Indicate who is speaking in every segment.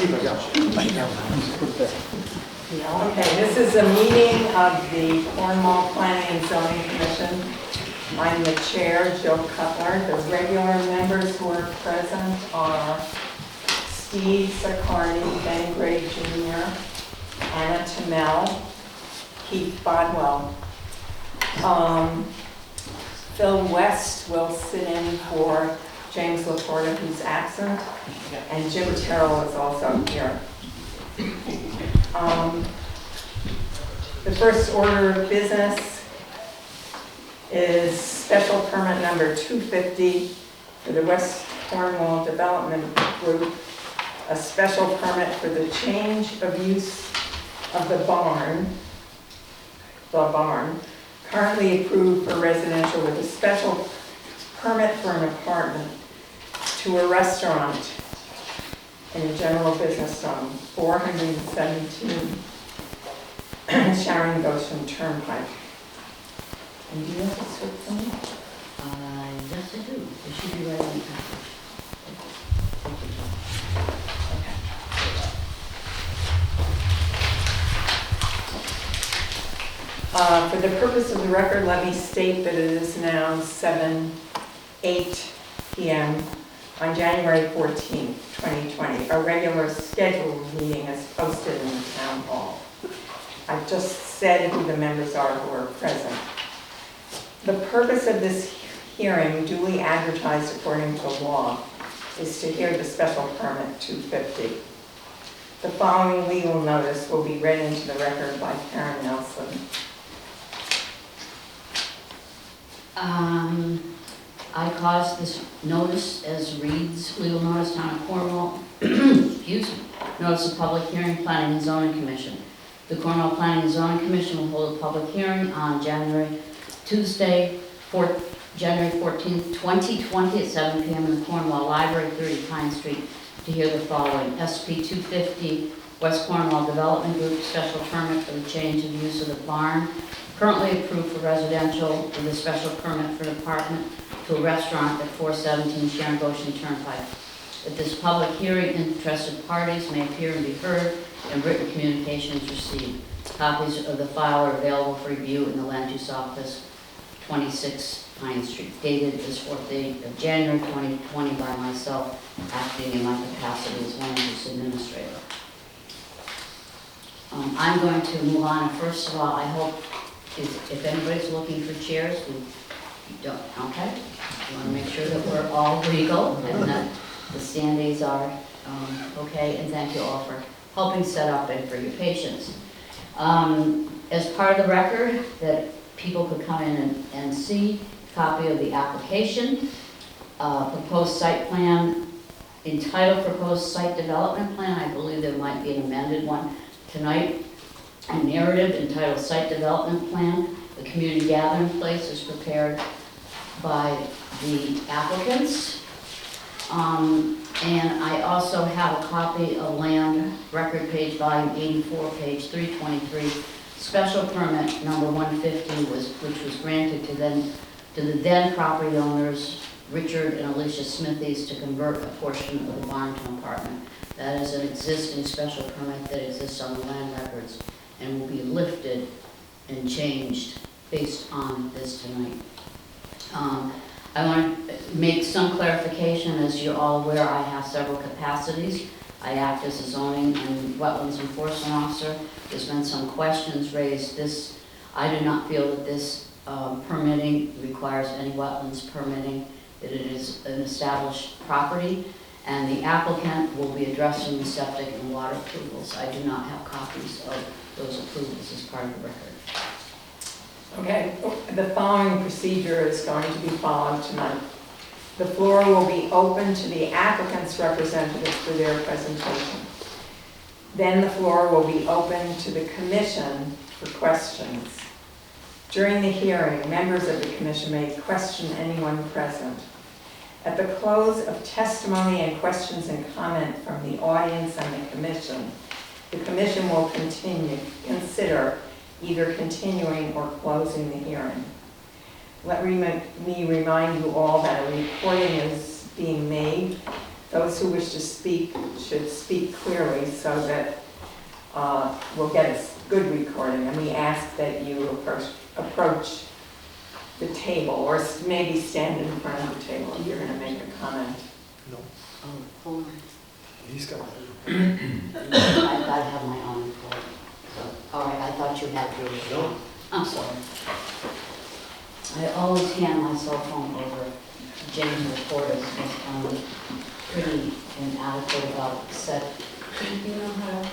Speaker 1: Okay, this is a meeting of the Cornwall Planning and Zoning Commission. I'm the chair, Jill Cutler. The regular members who are present are Steve Sarcardi, Ben Gray Jr., Anna Tamel, Keith Bodwell. Phil West will sit in for James Laporta, who's absent, and Jim Terrell is also here. The first order of business is special permit number 250 for the West Cornwall Development Group, a special permit for the change of use of the barn, currently approved for residential with a special permit for an apartment to a restaurant in a general business zone, 417 Sharon Goshen Turnpike. And do you have this with me?
Speaker 2: Yes, I do. It should be right on the package.
Speaker 1: For the purpose of the record, let me state that it is now 7:08 p.m. on January 14th, 2020. Our regular scheduled meeting is posted in the town hall. I've just said who the members are who are present. The purpose of this hearing, duly advertised according to law, is to hear the special permit 250. The following legal notice will be read into the record by Karen Nelson.
Speaker 2: I caused this notice as reads, legal notice, Town of Cornwall, excuse me, notice of public hearing, Planning and Zoning Commission. The Cornwall Planning and Zoning Commission will hold a public hearing on Tuesday, January 14th, 2020 at 7 p.m. in the Cornwall Library, 30 Pine Street, to hear the following. SP 250, West Cornwall Development Group, special permit for the change of use of the barn, currently approved for residential with a special permit for an apartment to a restaurant at 417 Sharon Goshen Turnpike. At this public hearing, interested parties may appear and be heard, and written communications received. Copies of the file are available for review in the Land Use Office, 26 Pine Street, dated this 4th day of January 2020 by myself, acting in my capacity as Land Use Administrator. I'm going to move on. First of all, I hope if anybody's looking for chairs, you don't, okay? You want to make sure that we're all legal and that the standees are okay, and thank you all for helping set up and for your patience. As part of the record, that people could come in and see a copy of the application, proposed site plan, entitled Proposed Site Development Plan. I believe there might be an amended one tonight. A narrative entitled Site Development Plan. The community gathering place is prepared by the applicants. And I also have a copy of Land Record Page Volume 84, page 323. Special permit number 150 which was granted to the then property owners, Richard and Alicia Smithies, to convert a portion of the barn to an apartment. That is an existing special permit that exists on the land records and will be lifted and changed based on this tonight. I want to make some clarification. As you're all aware, I have several capacities. I act as a zoning and wetlands enforcement officer. There's been some questions raised. I do not feel that this permitting requires any wetlands permitting. That it is an established property, and the applicant will be addressing the septic and water approvals. I do not have copies of those approvals as part of the record.
Speaker 1: Okay, the following procedure is going to be followed tonight. The floor will be open to the applicant's representatives for their presentation. Then the floor will be open to the commission for questions. During the hearing, members of the commission may question anyone present. At the close of testimony and questions and comment from the audience and the commission will consider either continuing or closing the hearing. Let me remind you all that a recording is being made Those who wish to speak should speak clearly so that we'll get a good recording. And we ask that you approach the table, or maybe stand in front of the table if you're going to make a comment.
Speaker 3: No,
Speaker 2: Oh, hold on.
Speaker 3: he's got it.
Speaker 2: I've got to have my own report. All right, I thought you had yours.
Speaker 3: No.
Speaker 2: I'm sorry. I always hand my cell phone over to James Reporter because I'm pretty inadequate about set. Do you know how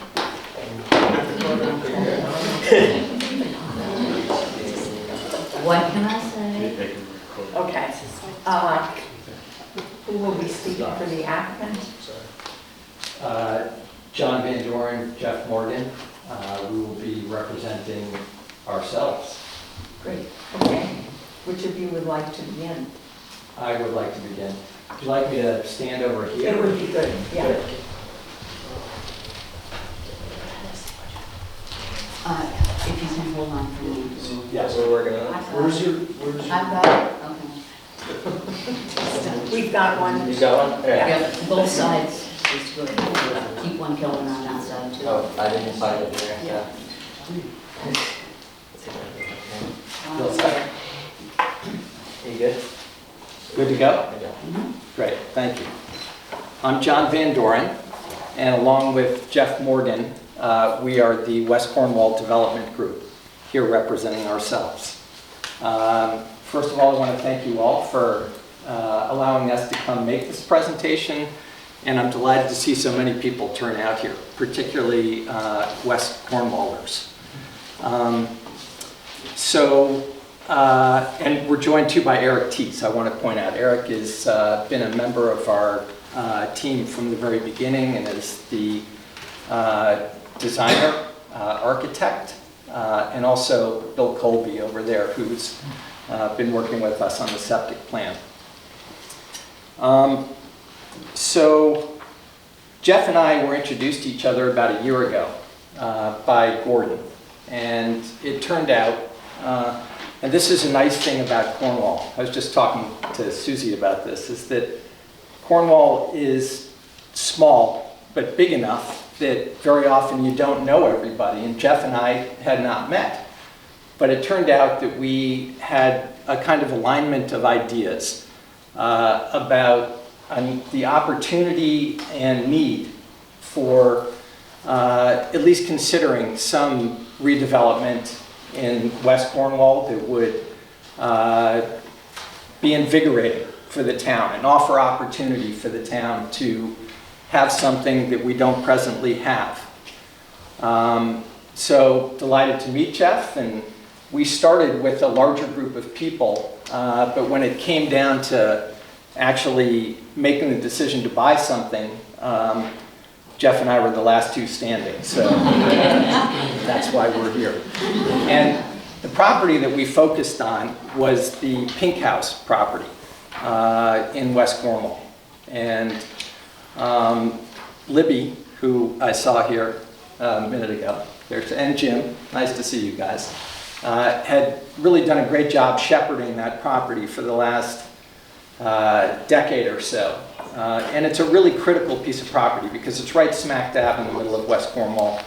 Speaker 2: what can I say?
Speaker 1: Okay. Who will be speaking for the applicant?
Speaker 4: John Van Doren, Jeff Morgan. We will be representing ourselves.
Speaker 1: Great. Okay. Which of you would like to begin?
Speaker 4: I would like to begin. Would you like me to stand over here?
Speaker 1: It would be good, yeah.
Speaker 4: Good.
Speaker 2: If you can hold on for me.
Speaker 4: Yes.
Speaker 3: We're working on it.
Speaker 2: I've got it, okay.
Speaker 1: We've got one.
Speaker 3: You got one? Yeah.
Speaker 2: Yeah, both sides is good. Keep one going on that side too.
Speaker 3: Oh, I didn't sign it here.
Speaker 1: Yeah.
Speaker 4: You'll second.
Speaker 3: You good?
Speaker 4: Good to go?
Speaker 3: Good job.
Speaker 2: Mhm.
Speaker 4: Great, thank you. I'm John Van Doren, and along with Jeff Morgan, we are the West Cornwall Development Group, here representing ourselves. First of all, I want to thank you all for allowing us to come make this presentation, and I'm delighted to see so many people turn out here, particularly West Cornwallers. And we're joined too by Eric Teets. I want to point out, Eric has been a member of our team from the very beginning and is the designer, architect, and also Bill Colby over there, who's been working with us on the septic plan. So Jeff and I were introduced to each other about a year ago by Gordon, and it turned out, and this is a nice thing about Cornwall, I was just talking to Susie about this, is that Cornwall is small but big enough that very often you don't know everybody, and Jeff and I had not met. But it turned out that we had a kind of alignment of ideas about the opportunity and need for at least considering some redevelopment in West Cornwall that would be invigorating for the town and offer opportunity for the town to have something that we don't presently have. So delighted to meet Jeff, and we started with a larger group of people, but when it came down to actually making the decision to buy something, Jeff and I were the last two standing, so that's why we're here. And the property that we focused on was the Pink House property in West Cornwall. And Libby, who I saw here a minute ago, and Jim, nice to see you guys, had really done a great job shepherding that property for the last decade or so. And it's a really critical piece of property because it's right smack dab in the middle of West Cornwall,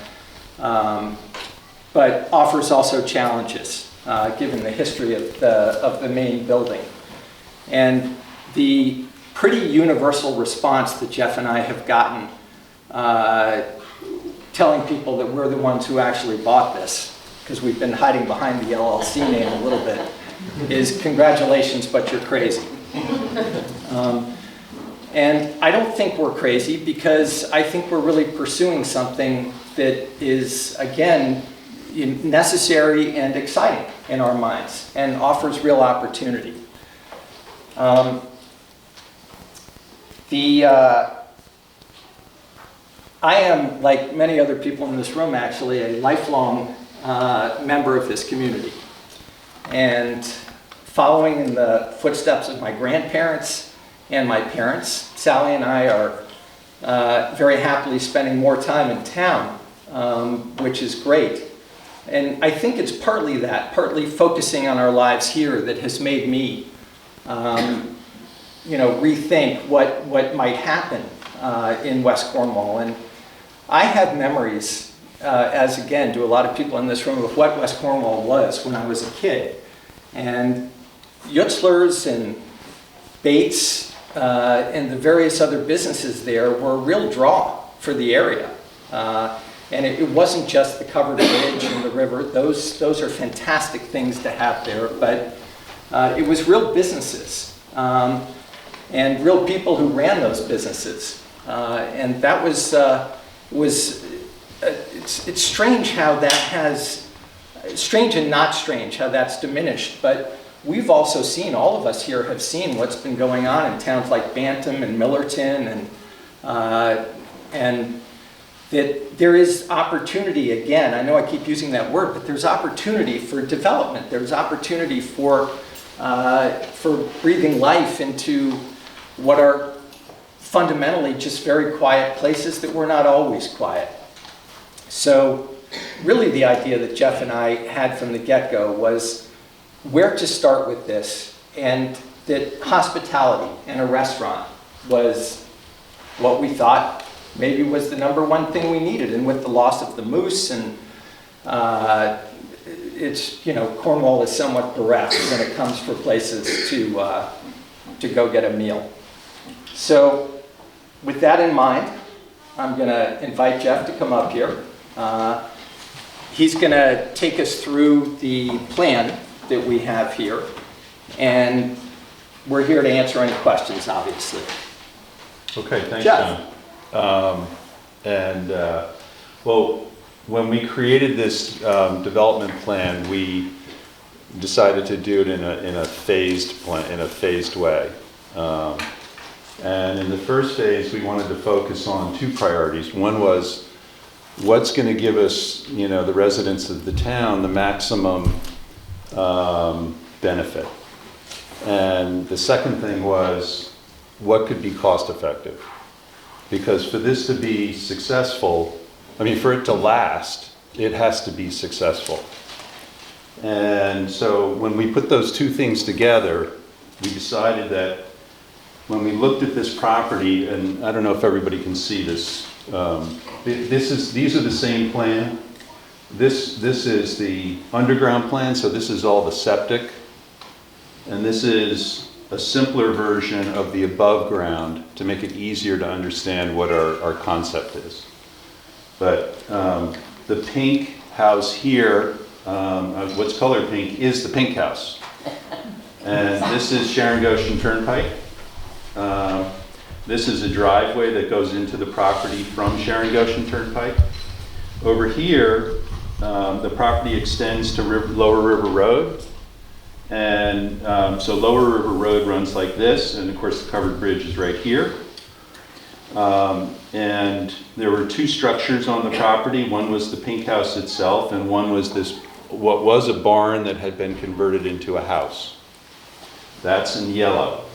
Speaker 4: but offers also challenges given the history of the main building. And the pretty universal response that Jeff and I have gotten telling people that we're the ones who actually bought this, because we've been hiding behind the LLC name a little bit, is congratulations, but you're crazy. And I don't think we're crazy because I think we're really pursuing something that is, again, necessary and exciting in our minds and offers real opportunity. I am, like many other people in this room, actually a lifelong member of this community. And following in the footsteps of my grandparents and my parents, Sally and I are very happily spending more time in town, which is great. And I think it's partly that, partly focusing on our lives here, that has made me rethink what might happen in West Cornwall. And I have memories, as again, do a lot of people in this room, of what West Cornwall was when I was a kid. And Yutzler's and Bates and the various other businesses there were a real draw for the area. And it wasn't just the covered bridge and the river. Those are fantastic things to have there, but it was real businesses and real people who ran those businesses. And that it's strange how that has, strange and not strange how that's diminished, but we've also seen, all of us here have seen what's been going on in towns like Bantam and Millerton and that there is opportunity, again, I know I keep using that word, but there's opportunity for development. There's opportunity for breathing life into what are fundamentally just very quiet places that were not always quiet. So really the idea that Jeff and I had from the get-go was where to start with this, and that hospitality and a restaurant was what we thought maybe was the #1 thing we needed. And with the loss of the moose, and it's, you know, Cornwall is somewhat bereft when it comes for places to go get a meal. So with that in mind, I'm going to invite Jeff to come up here. He's going to take us through the plan that we have here, and we're here to answer any questions, obviously.
Speaker 5: Okay, thanks,
Speaker 4: Jeff.
Speaker 5: John. Well, when we created this development plan, we decided to do it in a phased plan, in a phased way. And in the first phase, we wanted to focus on 2 priorities. One was what's going to give us, you know, the residents of the town, the maximum benefit. And the second thing was what could be cost effective. Because for this to be successful, I mean, for it to last, it has to be successful. And so when we put those 2 things together, we decided that when we looked at this property, and I don't know if everybody can see this, these are the same plan. This is the underground plan, so this is all the septic. And this is a simpler version of the above ground to make it easier to understand what our concept is. But the pink house here, what's colored pink, is the pink house. And this is Sharon Goshen Turnpike. This is a driveway that goes into the property from Sharon Goshen Turnpike. Over here, the property extends to Lower River Road. And so Lower River Road runs like this, and of course the covered bridge is right here. And there were 2 structures on the property. One was the pink house itself, and one was this, what was a barn that had been converted into a house. That's in yellow.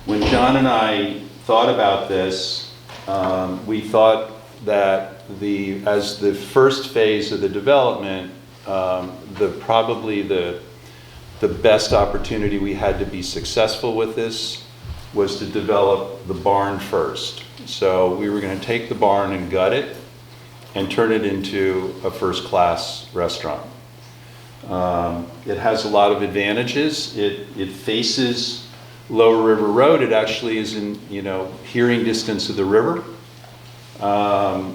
Speaker 5: When John and I thought about this, we thought that as the first phase of the development, probably the best opportunity we had to be successful with this was to develop the barn first. So we were going to take the barn and gut it and turn it into a first-class restaurant. It has a lot of advantages. It faces Lower River Road. It actually is in, you know, hearing distance of the river.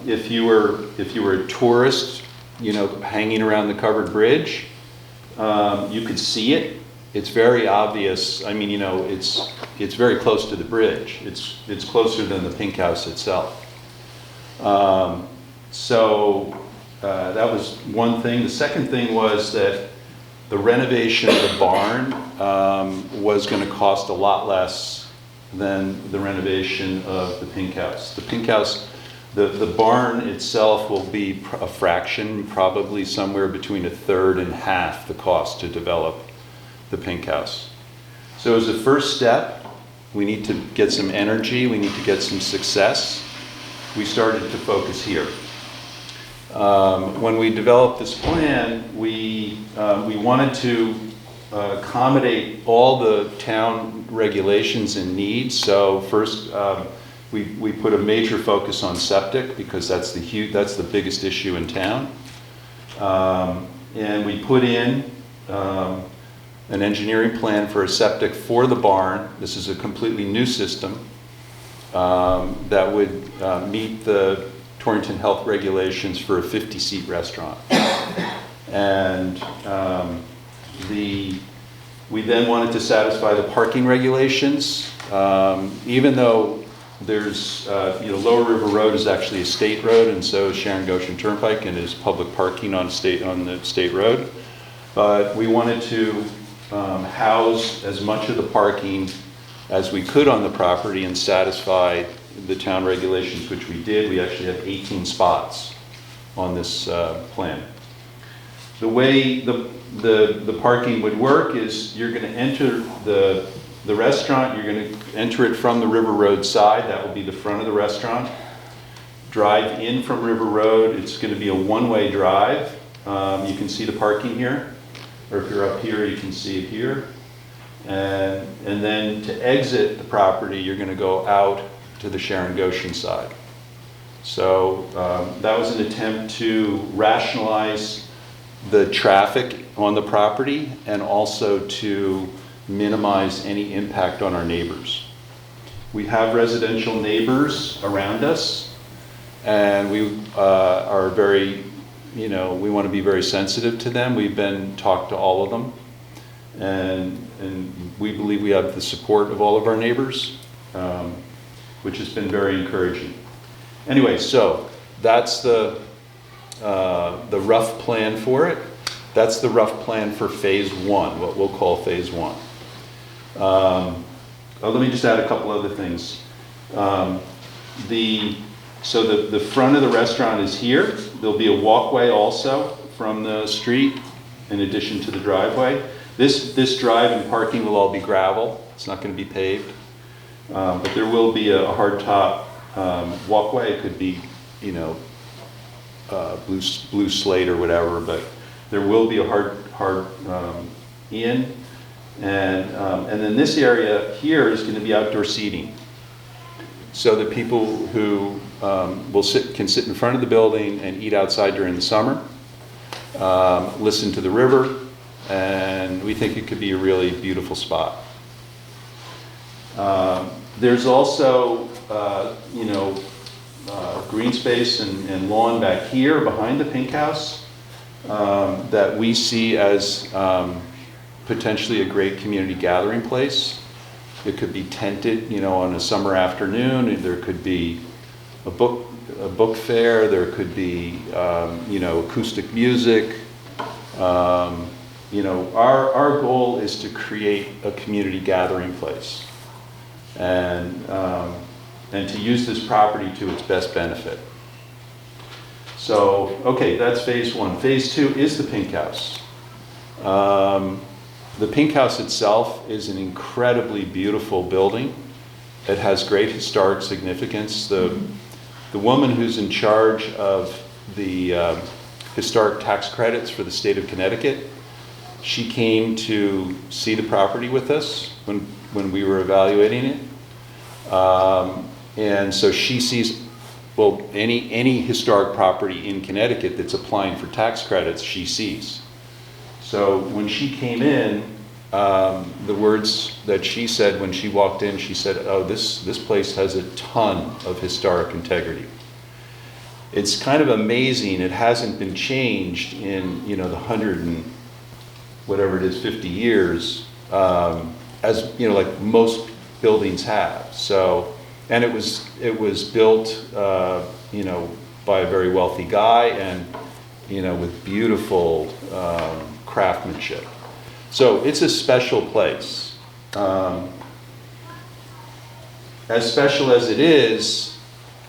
Speaker 5: If you were a tourist, you know, hanging around the covered bridge, you could see it. It's very obvious. I mean, you know, it's very close to the bridge. It's closer than the pink house itself. So that was one thing. The second thing was that the renovation of the barn was going to cost a lot less than the renovation of the pink house. The pink house, the barn itself will be a fraction, probably somewhere between 1/3 and half the cost to develop the pink house. So as a first step, we need to get some energy, we need to get some success. We started to focus here. When we developed this plan, we wanted to accommodate all the town regulations and needs. So first, We put a major focus on septic because that's the biggest issue in town. And we put in an engineering plan for a septic for the barn. This is a completely new system that would meet the Torrington health regulations for a 50-seat restaurant. And we then wanted to satisfy the parking regulations, even though there's, Lower River Road is actually a state road, and so is Sharon Goshen Turnpike, and is public parking on the state road. But we wanted to house as much of the parking as we could on the property and satisfy the town regulations, which we did. We actually have 18 spots on this plan. The way the parking would work is you're going to enter the restaurant, you're going to enter it from the River Road side. That will be the front of the restaurant. Drive in from River Road. It's going to be a one-way drive. You can see the parking here, or if you're up here, you can see it here. And then to exit the property, you're going to go out to the Sharon Goshen side. So that was an attempt to rationalize the traffic on the property and also to minimize any impact on our neighbors. We have residential neighbors around us, and we are very, we want to be very sensitive to them. We've been talked to all of them, and we believe we have the support of all of our neighbors, which has been very encouraging. Anyway, so that's the rough plan for it. That's the rough plan for phase one, what we'll call phase one. Let me just add a couple other things. So the front of the restaurant is here. There'll be a walkway also from the street in addition to the driveway. This drive and parking will all be gravel. It's not going to be paved. But there will be a hard top walkway. It could be, blue slate or whatever, but there will be a hard in. And then this area here is going to be outdoor seating. So that people who can sit in front of the building and eat outside during the summer, listen to the river, and we think it could be a really beautiful spot. There's also, green space and lawn back here behind the pink house that we see as potentially a great community gathering place. It could be tented, on a summer afternoon. There could be a book fair. There could be, acoustic music. Our goal is to create a community gathering place, and to use this property to its best benefit. So, okay, that's phase one. Phase two is the pink house. The pink house itself is an incredibly beautiful building. It has great historic significance. The woman who's in charge of the historic tax credits for the state of Connecticut, she came to see the property with us when we were evaluating it. And so she sees, any historic property in Connecticut that's applying for tax credits, she sees. So when she came in, the words that she said when she walked in, she said, "Oh, this place has a ton of historic integrity." It's kind of amazing. It hasn't been changed in the 100 and whatever it is, 50 years, as like most buildings have. So, and it was built, by a very wealthy guy and with beautiful craftsmanship. So it's a special place. As special as it is,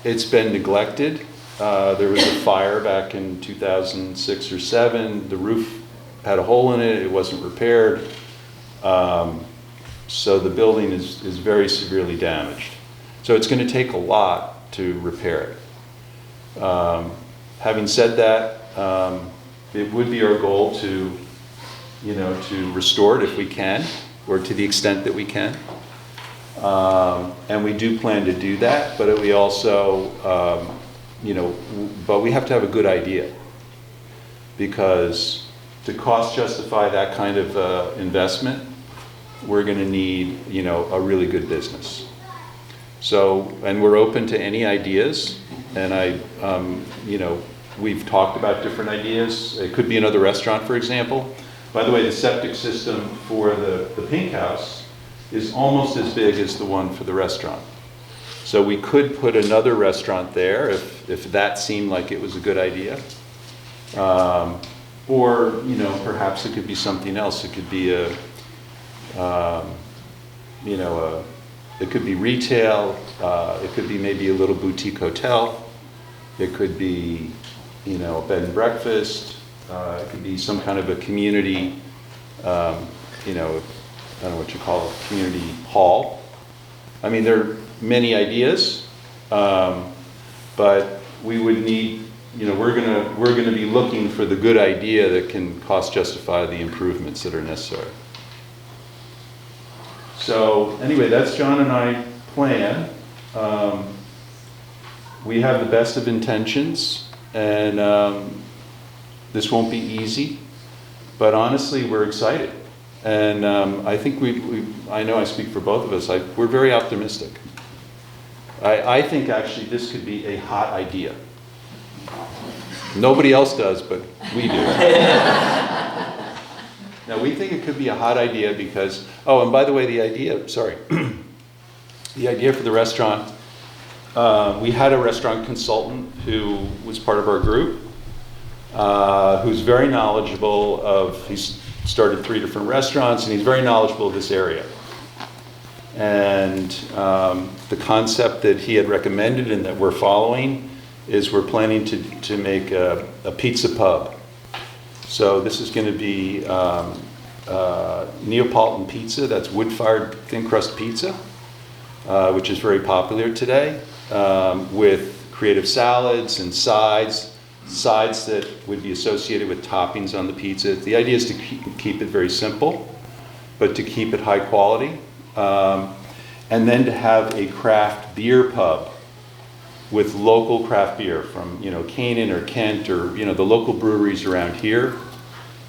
Speaker 5: it's been neglected. There was a fire back in 2006 or 7. The roof had a hole in it. It wasn't repaired. So the building is very severely damaged. So it's going to take a lot to repair it. Having said that, it would be our goal to restore it if we can, or to the extent that we can. And we do plan to do that, but we also, but we have to have a good idea. Because to cost justify that kind of investment, we're going to need, a really good business. So, and we're open to any ideas, and we've talked about different ideas. It could be another restaurant, for example. By the way, the septic system for the Pink House is almost as big as the one for the restaurant. So we could put another restaurant there if that seemed like it was a good idea. Or, perhaps it could be something else. It could be it could be retail. It could be maybe a little boutique hotel. It could be, a bed and breakfast. It could be some kind of a community, I don't know what you call it, community hall. I mean, there are many ideas, but we would need, we're gonna be looking for the good idea that can cost justify the improvements that are necessary. So anyway, that's John and I plan. We have the best of intentions, and this won't be easy, but honestly, we're excited. And I think I know I speak for both of us, we're very optimistic. I think actually this could be a hot idea. Nobody else does, but we do. Now, we think it could be a hot idea because, and by the way, the idea for the restaurant, we had a restaurant consultant who was part of our group, who's very knowledgeable he's started 3 different restaurants, and he's very knowledgeable of this area. And the concept that he had recommended and that we're following is we're planning to make a pizza pub. So this is going to be Neapolitan pizza, that's wood-fired thin crust pizza, which is very popular today, with creative salads and sides that would be associated with toppings on the pizza. The idea is to keep it very simple, but to keep it high quality. And then to have a craft beer pub with local craft beer from, Canaan or Kent or, the local breweries around here,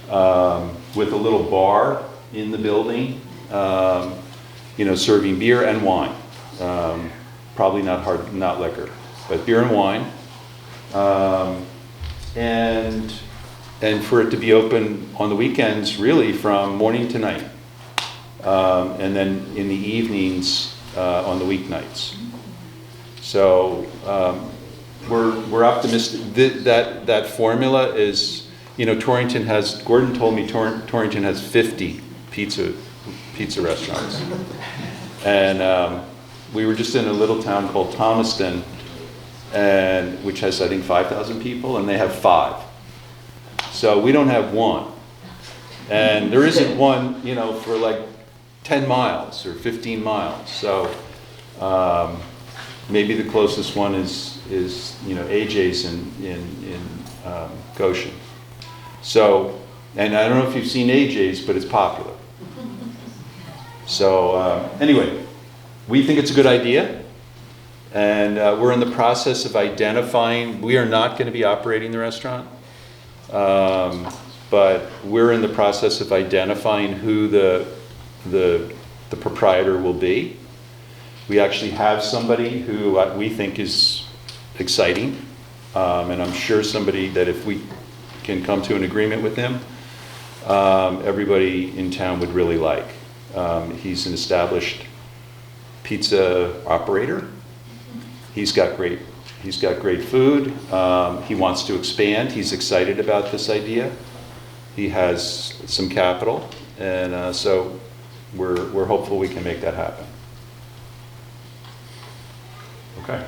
Speaker 5: with a little bar in the building, serving beer and wine. Probably not liquor, but beer and wine. And for it to be open on the weekends, really from morning to night. And then in the evenings on the weeknights. So we're optimistic that formula is, Gordon told me Torrington has 50 pizza restaurants. And we were just in a little town called Thomaston, which has, I think, 5,000 people, and they have 5. So we don't have one. And there isn't one, for like 10 miles or 15 miles. So maybe the closest one is AJ's in Goshen. So, and I don't know if you've seen AJ's, but it's popular. So anyway, we think it's a good idea. And we're in the process of identifying, we are not going to be operating the restaurant, but we're in the process of identifying who the proprietor will be. We actually have somebody who we think is exciting, and I'm sure somebody that if we can come to an agreement with him, everybody in town would really like. He's an established pizza operator. He's got great food. He wants to expand. He's excited about this idea. He has some capital, and so we're hopeful we can make that happen. Okay.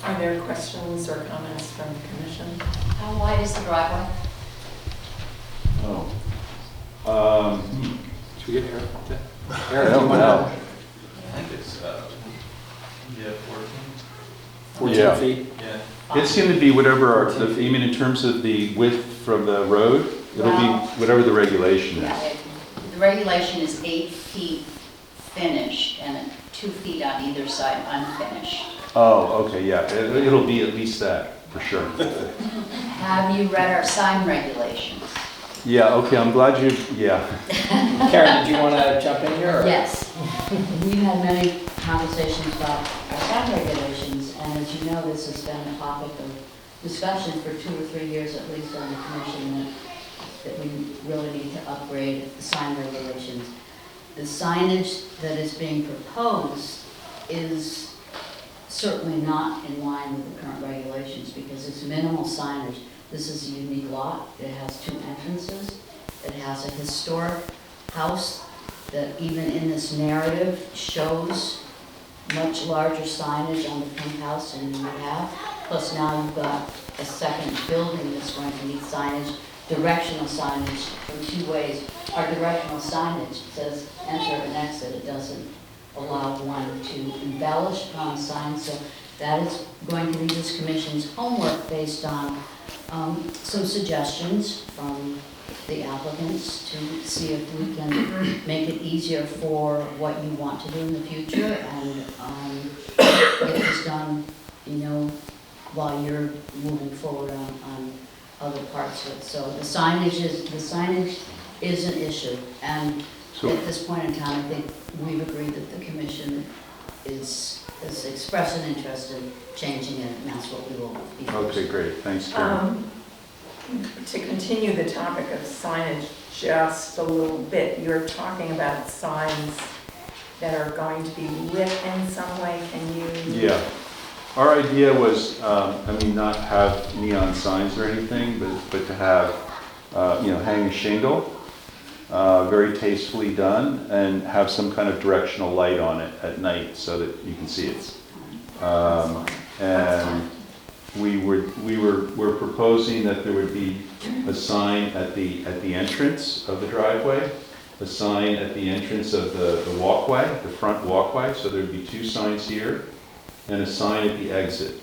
Speaker 1: Are there questions or comments from the commission?
Speaker 6: How wide is the driveway?
Speaker 5: Should we get Eric?
Speaker 4: I don't know.
Speaker 7: I think it's,
Speaker 4: 14
Speaker 7: feet. Yeah.
Speaker 5: It's going to be whatever in terms of the width from the road, it'll be whatever the regulation is.
Speaker 6: Yeah, the regulation is 8 feet finished and 2 feet on either side unfinished.
Speaker 5: Oh, okay, yeah, it'll be at least that, for sure.
Speaker 6: Have you read our sign regulations?
Speaker 5: Yeah, okay, I'm glad you, yeah.
Speaker 4: Karen, did you want to jump in here? or-
Speaker 2: Yes. We've had many conversations about our sign regulations, and as you know, this has been a topic of discussion for 2 or 3 years at least on the commission, that we really need to upgrade the sign regulations. The signage that is being proposed is certainly not in line with the current regulations because it's minimal signage. This is a unique lot. It has 2 entrances. It has a historic house that even in this narrative shows much larger signage on the pink house than you would have. Plus now you've got a second building that's going to need signage, directional signage in 2 ways. Our directional signage says enter and exit. It doesn't allow one to embellish upon the sign. So that is going to be this commission's homework based on some suggestions from the applicants to see if we can make it easier for what you want to do in the future and get this done, you know, while you're moving forward on other parts of it. So the signage is an issue, and
Speaker 5: So-
Speaker 2: at this point in time, I think we've agreed that the commission is expressed an interest in changing it, and that's what we will be.
Speaker 5: Okay, great, thanks, Karen.
Speaker 1: To continue the topic of signage just a little bit, you're talking about signs that are going to be lit in some way. Can you?
Speaker 5: Yeah, our idea was, not have neon signs or anything, but to have, hang a shingle, very tastefully done, and have some kind of directional light on it at night so that you can see it. And we're proposing that there would be a sign at the entrance of the driveway, a sign at the entrance of the walkway, the front walkway, so there'd be 2 signs here, and a sign at the exit.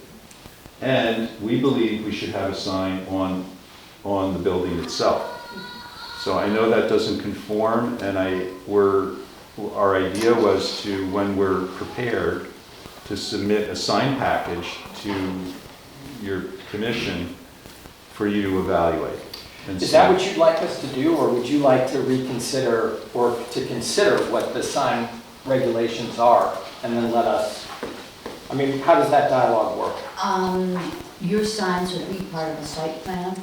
Speaker 5: And we believe we should have a sign on the building itself. So I know that doesn't conform, and our idea was to, when we're prepared, to submit a sign package to your commission for you to evaluate. And
Speaker 4: Is
Speaker 5: so-
Speaker 4: that what you'd like us to do, or would you like to reconsider or to consider what the sign regulations are and then let us, how does that dialogue work?
Speaker 2: Your signs would be part of the site plan.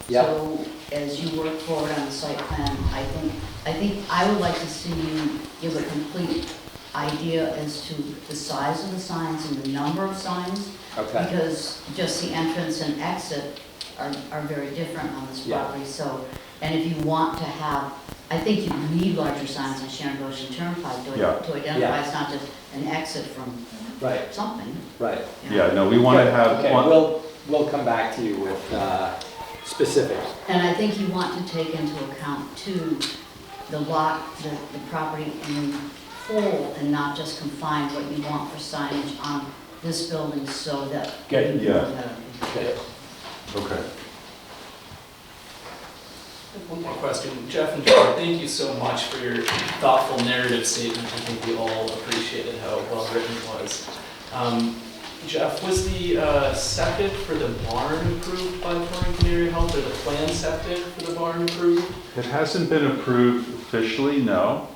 Speaker 4: Yep.
Speaker 2: So as you work forward on the site plan, I think I would like to see you give a complete idea as to the size of the signs and the number of signs.
Speaker 4: Okay.
Speaker 2: Because just the entrance and exit are very different on this
Speaker 4: Yeah.
Speaker 2: property. So, and if you want to have, I think you need larger signs on Sharon Goshen Turnpike to
Speaker 5: Yeah.
Speaker 2: identify
Speaker 4: Yeah.
Speaker 2: it's not just an exit from
Speaker 4: Right,
Speaker 2: something.
Speaker 4: right.
Speaker 2: you know.
Speaker 5: Yeah, no, we want to have
Speaker 4: Okay,
Speaker 5: one.
Speaker 4: we'll come back to you with specifics.
Speaker 2: And I think you want to take into account too, the lot, the property in whole, and not just confine what you want for signage on this building so that.
Speaker 4: Good.
Speaker 2: you
Speaker 5: Yeah.
Speaker 2: can,
Speaker 4: Good.
Speaker 5: Okay.
Speaker 7: One more question. Jeff and John, thank you so much for your thoughtful narrative statement. I think we all appreciated how well written it was. Jeff, was the septic for the barn approved by Cornwall Community Health, or the plan septic for the barn approved?
Speaker 5: It hasn't been approved officially, no.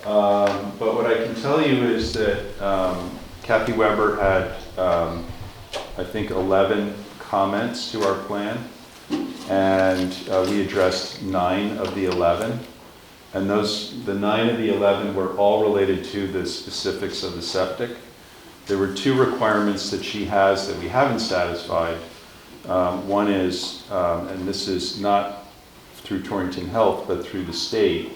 Speaker 5: But what I can tell you is that Kathy Weber had, I think, 11 comments to our plan, and we addressed 9 of the 11. And the 9 of the 11 were all related to the specifics of the septic. There were 2 requirements that she has that we haven't satisfied. One is, and this is not through Torrington Health, but through the state,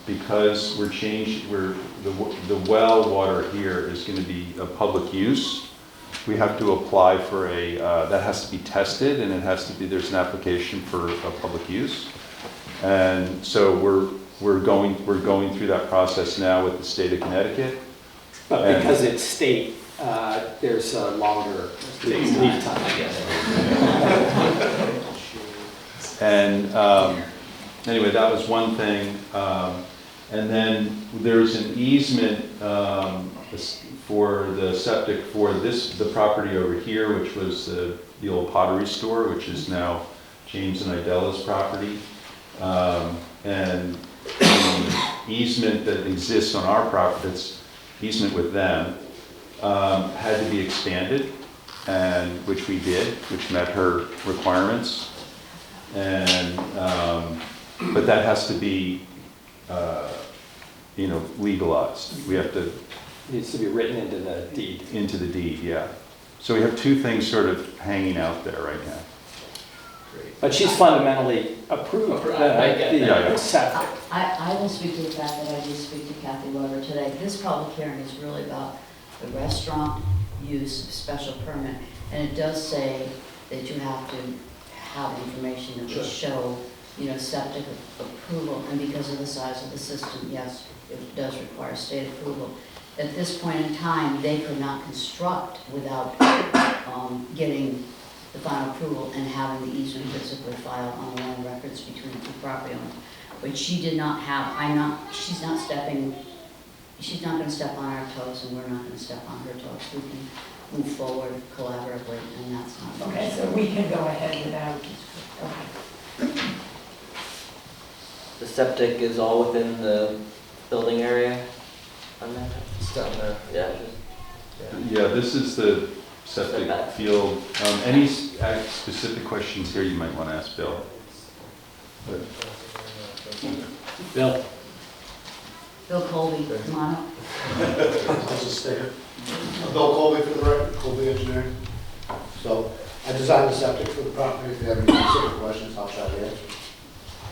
Speaker 5: because the well water here is going to be a public use. We have to apply for that has to be tested, and there's an application for a public use. And so we're going through that process now with the state of Connecticut.
Speaker 4: But because it's state, there's a longer lead time, I guess.
Speaker 5: And anyway, that was one thing. And then there's an easement for the septic for the property over here, which was the old pottery store, which is now James and Idela's property. And the easement that exists on our property, that's easement with them, had to be expanded, and which we did, which met her requirements. And but that has to be legalized. We have to
Speaker 4: Needs to be written into the deed.
Speaker 5: into the deed, yeah. So we have two things sort of hanging out there right now.
Speaker 7: Great.
Speaker 4: But she's fundamentally approved
Speaker 7: I get that.
Speaker 4: the septic.
Speaker 2: I will speak to the fact that I did speak to Kathy Weber today. This public hearing is really about the restaurant use special permit. And it does say that you have to have information that will show, septic approval. And because of the size of the system, yes, it does require state approval. At this point in time, they could not construct without getting the final approval and having the easement physically filed on the land records between the two property owners. But she did not have, she's not going to step on our toes, and we're not going to step on her toes. We can move forward collaboratively, and that's not.
Speaker 1: Okay, so we can go ahead without, okay.
Speaker 3: The septic is all within the building area? On that? It's down there. Yeah.
Speaker 5: Yeah, this is the septic
Speaker 3: Setback.
Speaker 5: field. Any specific questions here you might want to ask Bill?
Speaker 4: Bill?
Speaker 2: Bill Colby, come on up.
Speaker 8: I'll just stay here. I'm Bill Colby for the record, Colby Engineering. So I designed the septic for the property. If you have any specific questions, I'll try to answer.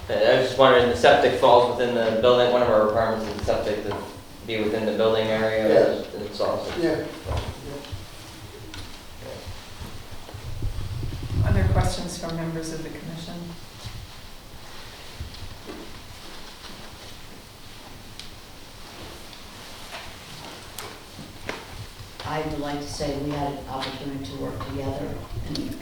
Speaker 3: I was just wondering, the septic falls within the building, one of our requirements is the septic to be within the building area?
Speaker 8: Yeah.
Speaker 3: It's also.
Speaker 8: Yeah.
Speaker 1: Other questions from members of the commission?
Speaker 2: I would like to say we had an opportunity to work together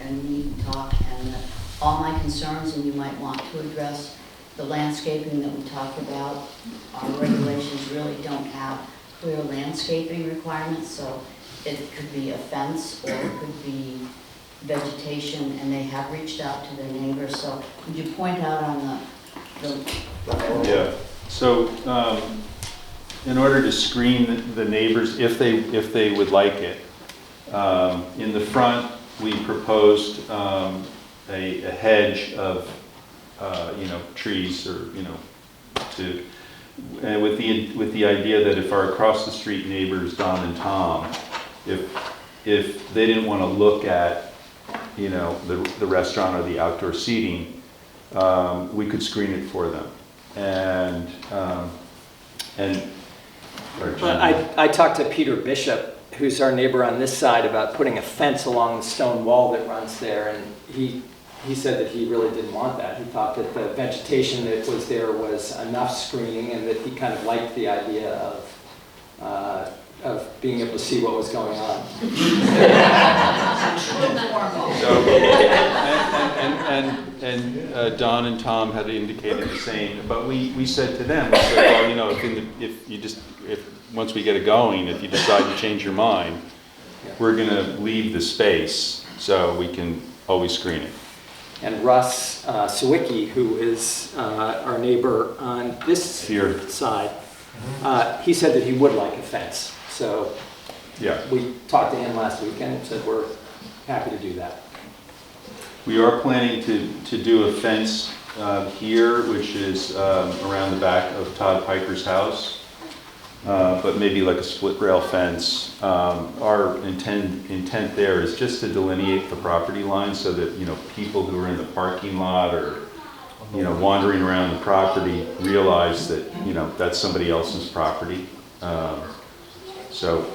Speaker 2: and meet and talk, and all my concerns, and you might want to address the landscaping that we talked about. Our regulations really don't have clear landscaping requirements, so it could be a fence or it could be vegetation, and they have reached out to their neighbors. So would you point out on the
Speaker 5: Yeah, so in order to screen the neighbors, if they would like it, in the front, we proposed a hedge of, trees or, with the idea that if our across the street neighbors, Don and Tom, if they didn't want to look at, the restaurant or the outdoor seating, we could screen it for them. And
Speaker 4: I talked to Peter Bishop, who's our neighbor on this side, about putting a fence along the stone wall that runs there, and he said that he really didn't want that. He thought that the vegetation that was there was enough screening, and that he kind of liked the idea of being able to see what was going on.
Speaker 5: And Don and Tom had indicated the same, but we said to them, we said, well, if once we get it going, if you decide to change your mind, we're going to leave the space so we can always screen it.
Speaker 4: And Russ Sawicki, who is our neighbor on this
Speaker 5: Here.
Speaker 4: side, he said that he would like a fence. So
Speaker 5: Yeah.
Speaker 4: we talked to him last weekend and said we're happy to do that.
Speaker 5: We are planning to do a fence here, which is around the back of Todd Piper's house, but maybe like a split rail fence. Our intent there is just to delineate the property line so that, people who are in the parking lot or, wandering around the property realize that, that's somebody else's property. So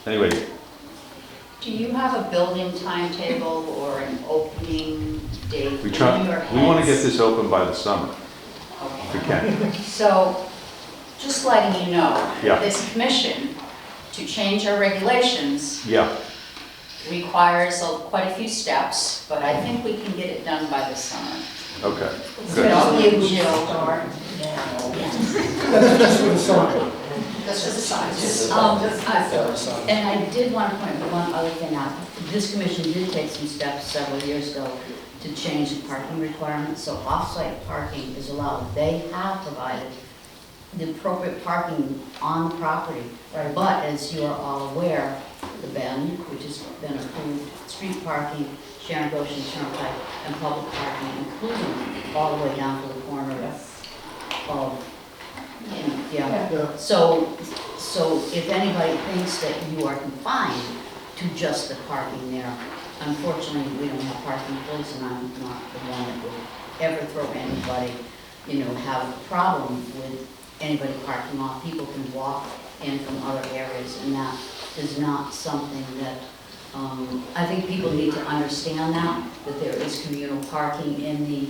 Speaker 5: anyway,
Speaker 6: Do you have a building timetable or an opening date in your heads?
Speaker 5: we want to get this open by the summer,
Speaker 6: Okay.
Speaker 5: if we can.
Speaker 6: So, just letting you know,
Speaker 5: Yeah.
Speaker 6: this commission, to change our regulations,
Speaker 5: Yeah,
Speaker 6: requires quite a few steps, but I think we can get it done by the summer.
Speaker 5: okay,
Speaker 1: So
Speaker 5: good.
Speaker 1: hopefully we will start
Speaker 8: That's just for the sign.
Speaker 6: That's just a size.
Speaker 2: And I did want to point one other thing out. This commission did take some steps several years ago to change the parking requirements, so off-site parking is allowed. They have provided the appropriate parking on the property. But as you are all aware, the Bend, which has been approved, street parking, Sharon Goshen Turnpike, and public parking, including all the way down to the corner of,
Speaker 8: Yeah.
Speaker 2: So if anybody thinks that you are confined to just the parking there, unfortunately, we don't have parking police, and I'm not the one that would ever throw anybody, have a problem with anybody parking off. People can walk in from other areas, and that is not something that, I think people need to understand that there is communal parking in the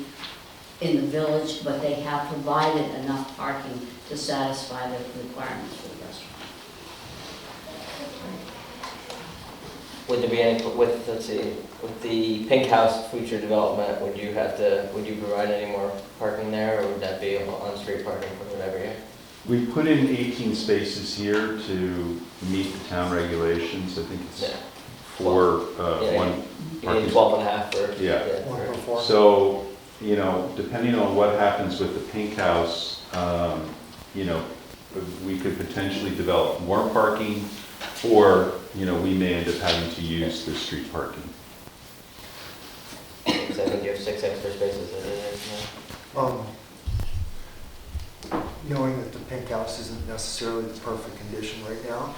Speaker 2: village, but they have provided enough parking to satisfy the requirements for the restaurant.
Speaker 3: Would there be any, with the Pink House future development, would you provide any more parking there, or would that be on-street parking for whatever year?
Speaker 5: We put in 18 spaces here to meet the town regulations. I think it's
Speaker 3: Yeah.
Speaker 5: for
Speaker 3: Yeah,
Speaker 5: one
Speaker 3: You
Speaker 5: parking.
Speaker 3: need 12 and a half for.
Speaker 5: Yeah.
Speaker 3: for-
Speaker 5: So, depending on what happens with the Pink House, we could potentially develop more parking, or, we may end up having to use the street parking.
Speaker 3: Because I think you have 6 extra spaces as it is now.
Speaker 9: Knowing that the Pink House isn't necessarily the perfect condition right now,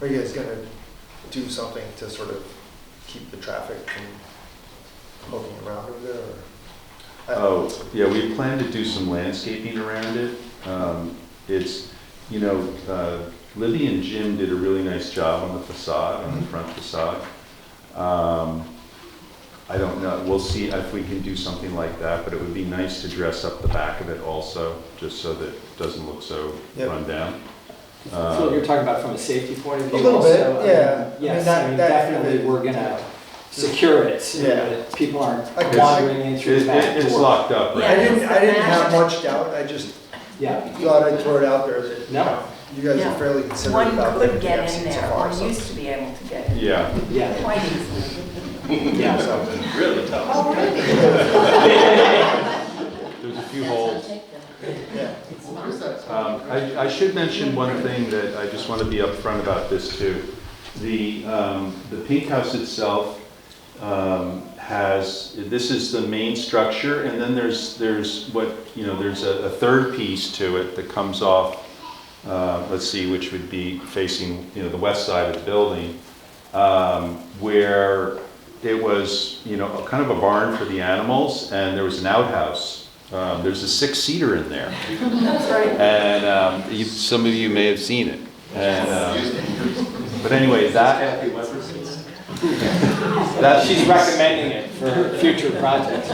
Speaker 9: are you guys gonna do something to sort of keep the traffic from poking around over there?
Speaker 5: Oh, yeah, we plan to do some landscaping around it. Libby and Jim did a really nice job on the facade, on the front facade. I don't know, we'll see if we can do something like that, but it would be nice to dress up the back of it also, just so that it doesn't look so
Speaker 9: Yep.
Speaker 5: run down.
Speaker 4: So you're talking about from a safety point of view?
Speaker 9: A little bit,
Speaker 4: also?
Speaker 9: yeah.
Speaker 4: Yes,
Speaker 9: that
Speaker 4: definitely we're gonna secure it, so
Speaker 9: Yeah.
Speaker 4: that people aren't
Speaker 9: I guess-
Speaker 4: wandering in through the back door.
Speaker 5: It's locked up,
Speaker 1: Yeah.
Speaker 5: right?
Speaker 9: I didn't have much doubt, I just
Speaker 4: Yeah.
Speaker 9: thought I'd throw it out there that,
Speaker 4: No.
Speaker 9: you guys
Speaker 1: Yeah.
Speaker 9: are fairly considerate
Speaker 1: One
Speaker 9: about
Speaker 1: could
Speaker 9: everything
Speaker 1: get
Speaker 9: I've
Speaker 1: in
Speaker 9: seen so
Speaker 1: there,
Speaker 9: far,
Speaker 1: or
Speaker 9: so-
Speaker 1: used to be able to get in
Speaker 5: Yeah.
Speaker 4: Yeah.
Speaker 1: quite easily.
Speaker 4: Yeah.
Speaker 5: Really tough.
Speaker 6: Oh, really?
Speaker 5: There's a few holes.
Speaker 9: Yeah.
Speaker 5: I should mention one thing that I just want to be upfront about this too. The Pink House itself this is the main structure, and then there's a third piece to it that comes off, which would be facing, the west side of the building, where it was, kind of a barn for the animals, and there was an outhouse. There's a 6-seater in there.
Speaker 1: That's right.
Speaker 5: And some of you may have seen it. And, but anyway, that
Speaker 4: She's recommending it for future projects.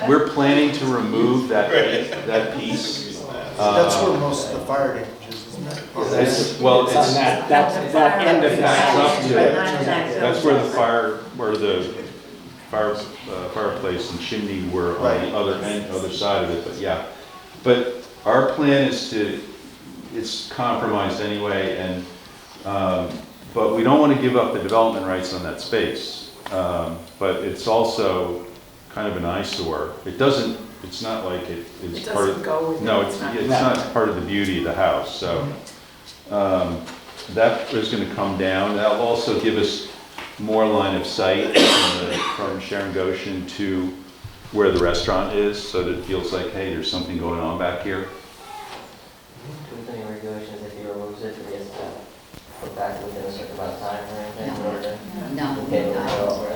Speaker 5: we're planning to remove that piece.
Speaker 9: That's where most of the fire damage is, isn't it?
Speaker 5: It's on
Speaker 4: that end of
Speaker 5: That's where the fireplace and chimney were on the other side of it, but yeah. But our plan is it's compromised anyway, and, but we don't want to give up the development rights on that space. But it's also kind of an eyesore. It's not like it's
Speaker 1: It
Speaker 5: part
Speaker 1: doesn't
Speaker 5: of.
Speaker 1: go with it.
Speaker 5: No,
Speaker 1: It's not-
Speaker 5: it's not part of the beauty of the house, so. That is going to come down. That'll also give us more line of sight from Sharon Goshen to where the restaurant is, so that it feels like, hey, there's something going on back here.
Speaker 3: Do you have any regulations if he removes it, or he has to put back within a certain amount of time or anything in order to?
Speaker 2: No,
Speaker 3: Okay, well,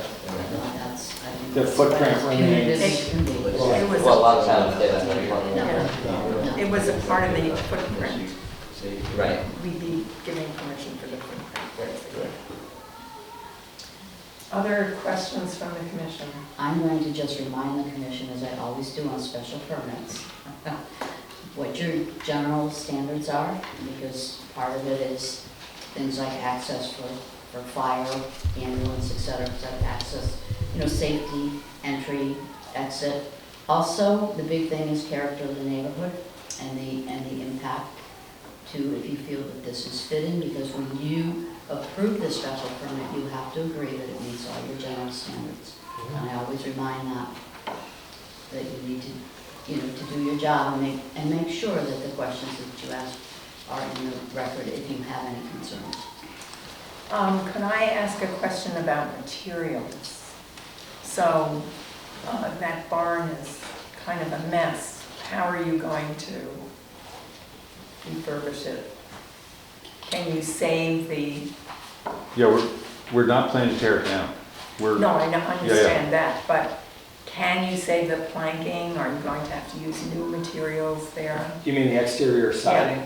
Speaker 2: that's, I think.
Speaker 4: The footprint remains.
Speaker 3: Well, a lot of towns say that's what you want.
Speaker 2: No.
Speaker 1: It was a part of the footprint.
Speaker 3: Right.
Speaker 1: We'd be giving permission for the footprint. Other questions from the commission?
Speaker 2: I'm going to just remind the commission, as I always do on special permits, what your general standards are, because part of it is things like access for fire, ambulance, et cetera, access, safety, entry, exit, Also, the big thing is character of the neighborhood and the impact to, if you feel that this is fitting, because when you approve this special permit, you have to agree that it meets all your general standards. And I always remind that you need to, to do your job and make sure that the questions that you ask are in the record if you have any concerns.
Speaker 1: Can I ask a question about materials? So that barn is kind of a mess. How are you going to refurbish it? Can you save the...
Speaker 5: Yeah, we're not planning to tear it down.
Speaker 1: No, I understand that, but can you save the planking? Are you going to have to use new materials there?
Speaker 4: You mean the exterior siding?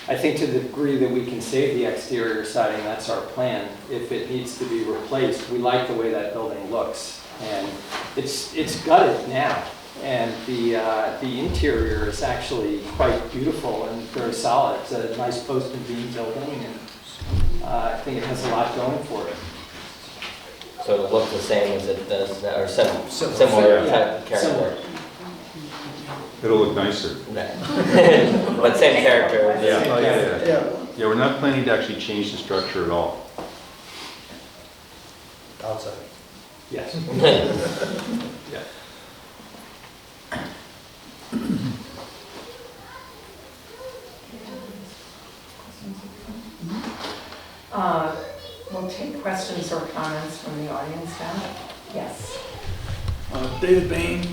Speaker 4: I think to the degree that we can save the exterior siding, that's our plan. If it needs to be replaced, we like the way that building looks. And it's gutted now. And the interior is actually quite beautiful and very solid. It's a nice post and beam building, and I think it has a lot going for it.
Speaker 3: So it'll look the same as it does now, or similar type of character.
Speaker 4: Similar.
Speaker 5: It'll look nicer.
Speaker 3: But same character.
Speaker 5: Yeah, we're not planning to actually change the structure at all.
Speaker 9: Outside.
Speaker 4: Yes. Yeah.
Speaker 1: We'll take questions or comments from the audience now. Yes.
Speaker 10: David Bain,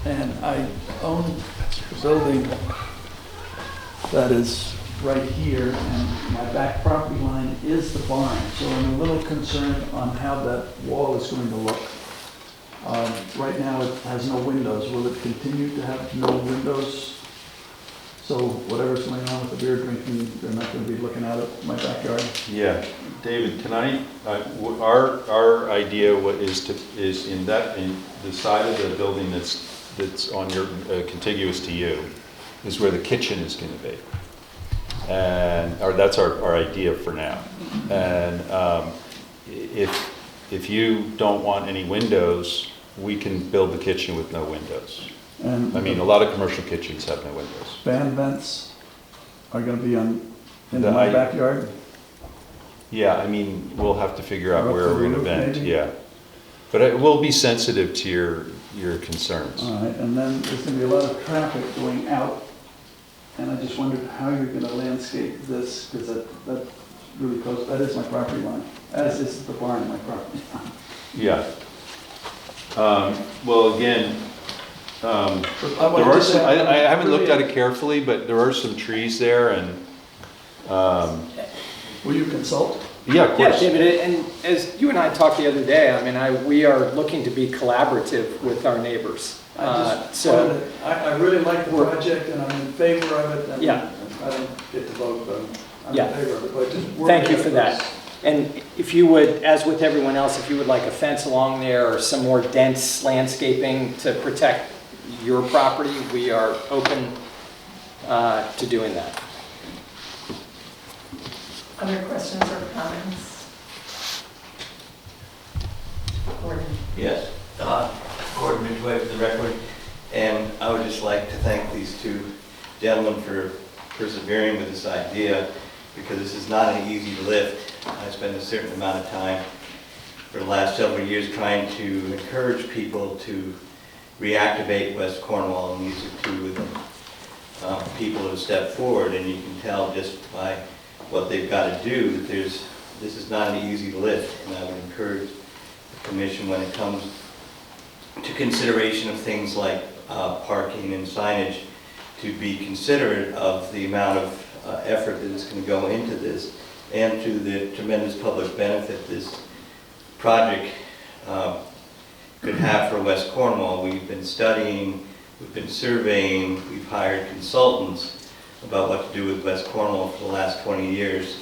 Speaker 10: and I own a building that is right here, and my back property line is the barn, so I'm a little concerned on how that wall is going to look. Right now, it has no windows. Will it continue to have no windows? So whatever's going on with the beer drinking, they're not going to be looking out at my backyard?
Speaker 5: Yeah, David, can I, our idea is in the side of the building that's on your, contiguous to you, is where the kitchen is gonna be. Or that's our idea for now. And if you don't want any windows, we can build the kitchen with no windows.
Speaker 10: And
Speaker 5: I mean, a lot of commercial kitchens have no windows.
Speaker 10: fan vents are going to be in
Speaker 5: The
Speaker 10: my
Speaker 5: height.
Speaker 10: backyard?
Speaker 5: Yeah, I mean, we'll have to figure out
Speaker 10: Or up
Speaker 5: where
Speaker 10: to
Speaker 5: we're
Speaker 10: the
Speaker 5: gonna
Speaker 10: roof,
Speaker 5: vent,
Speaker 10: maybe?
Speaker 5: yeah. But it will be sensitive to your concerns.
Speaker 10: All right, and then there's going to be a lot of traffic going out, and I just wondered how you're going to landscape this, because that really close, that is my property line, as is the barn, my property line.
Speaker 5: Yeah. Well, again, there
Speaker 10: wanted
Speaker 5: are
Speaker 10: to
Speaker 5: some,
Speaker 10: say,
Speaker 5: I haven't looked at
Speaker 10: really-
Speaker 5: it carefully, but there are some trees there and,
Speaker 10: Will you consult?
Speaker 5: yeah, of
Speaker 4: Yeah,
Speaker 5: course.
Speaker 4: David, and as you and I talked the other day, I mean, we are looking to be collaborative with our neighbors.
Speaker 10: I really like the project, and I'm in favor of it, and
Speaker 4: Yeah.
Speaker 10: I don't get to vote, but I'm
Speaker 4: Yeah.
Speaker 10: in favor of it, but just work
Speaker 4: Thank you
Speaker 10: it
Speaker 4: for
Speaker 10: out.
Speaker 4: that. And if you would, as with everyone else, if you would like a fence along there or some more dense landscaping to protect your property, we are open to doing that.
Speaker 1: Other questions or comments? Gordon?
Speaker 11: Yes, Gordon Midway for the record, and I would just like to thank these two gentlemen for persevering with this idea, because this is not an easy lift. I spent a certain amount of time for the last several years trying to encourage people to reactivate West Cornwall and Music 2 with them. People have stepped forward, and you can tell just by what they've got to do that this is not an easy lift, and I would encourage the commission when it comes to consideration of things like parking and signage to be considerate of the amount of effort that is going to go into this and to the tremendous public benefit this project could have for West Cornwall. We've been studying, we've been surveying, we've hired consultants about what to do with West Cornwall for the last 20 years,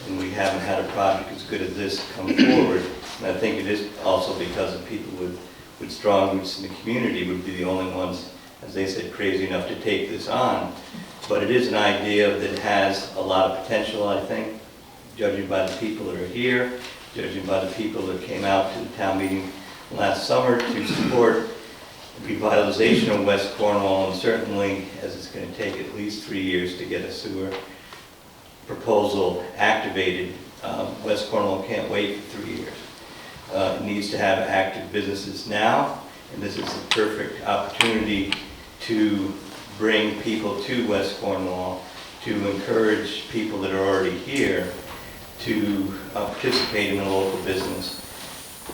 Speaker 11: and we haven't had a project as good as this come forward. And I think it is also because of people with strong roots in the community would be the only ones, as they said, crazy enough to take this on. But it is an idea that has a lot of potential, I think, judging by the people that are here, judging by the people that came out to the town meeting last summer to support revitalization of West Cornwall, and certainly as it's going to take at least 3 years to get a sewer proposal activated, West Cornwall can't wait for 3 years. It needs to have active businesses now, and this is the perfect opportunity to bring people to West Cornwall, to encourage people that are already here to participate in a local business.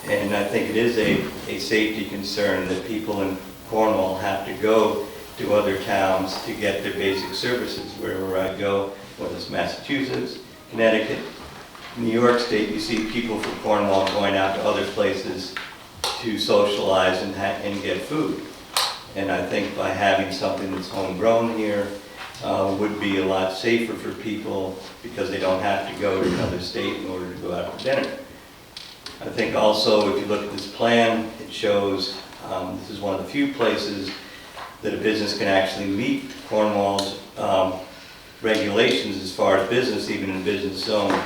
Speaker 11: And I think it is a safety concern that people in Cornwall have to go to other towns to get their basic services. Wherever I go, whether it's Massachusetts, Connecticut, New York State, you see people from Cornwall going out to other places to socialize and get food. And I think by having something that's homegrown here would be a lot safer for people because they don't have to go to another state in order to go out for dinner. I think also if you look at this plan, it shows this is one of the few places that a business can actually meet Cornwall's regulations as far as business, even in a business zone.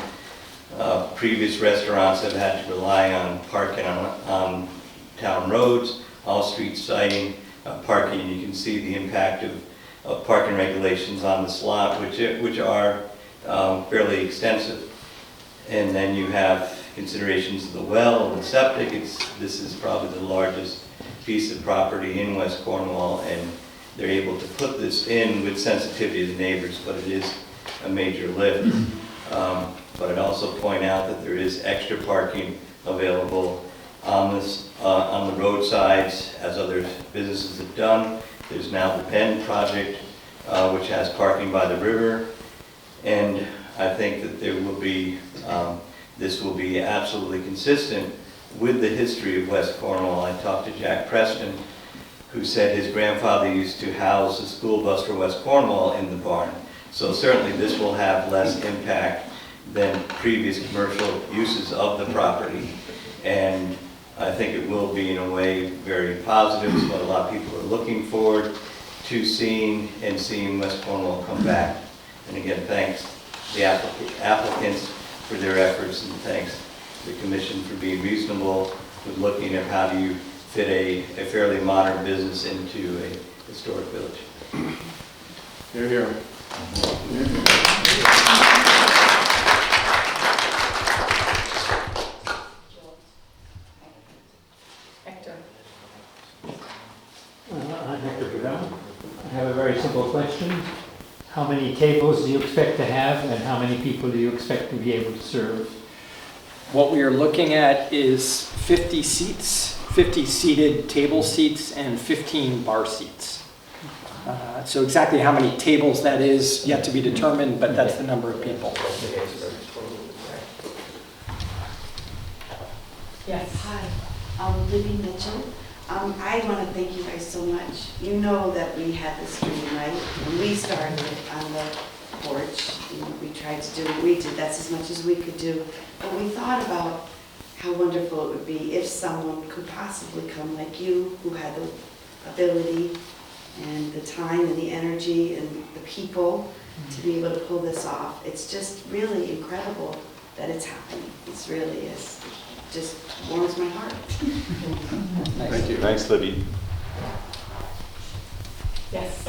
Speaker 11: Previous restaurants have had to rely on parking on town roads, all-street sighting, parking, and you can see the impact of parking regulations on the slot, which are fairly extensive. And then you have considerations of the well and the septic. This is probably the largest piece of property in West Cornwall, and they're able to put this in with sensitivity to the neighbors, but it is a major lift. But I'd also point out that there is extra parking available on the roadsides, as other businesses have done. There's now the Bend project, which has parking by the river, and I think that there will be, this will be absolutely consistent with the history of West Cornwall. I talked to Jack Preston, who said his grandfather used to house the school bus for West Cornwall in the barn. So certainly this will have less impact than previous commercial uses of the property. And I think it will be, in a way, very positive. It's what a lot of people are looking forward to seeing West Cornwall come back. And again, thanks the applicants for their efforts, and thanks the commission for being reasonable with looking at how do you fit a fairly modern business into a historic village.
Speaker 8: Here, here.
Speaker 1: Hector.
Speaker 12: I'm Hector Brown. I have a very simple question. How many tables do you expect to have, and how many people do you expect to be able to serve?
Speaker 4: What we are looking at is 50 seats, 50 seated table seats and 15 bar seats. So exactly how many tables that is yet to be determined, but that's the number of people.
Speaker 1: Yes.
Speaker 13: Hi, I'm Libby Mitchell. I want to thank you guys so much. You know that we had this dream, right? When we started on the porch, we tried to do what we did. That's as much as we could do. But we thought about how wonderful it would be if someone could possibly come like you, who had the ability and the time and the energy and the people to be able to pull this off. It's just really incredible that it's happening. It really is. It just warms my heart.
Speaker 5: Thank you. Thanks, Libby.
Speaker 1: Yes.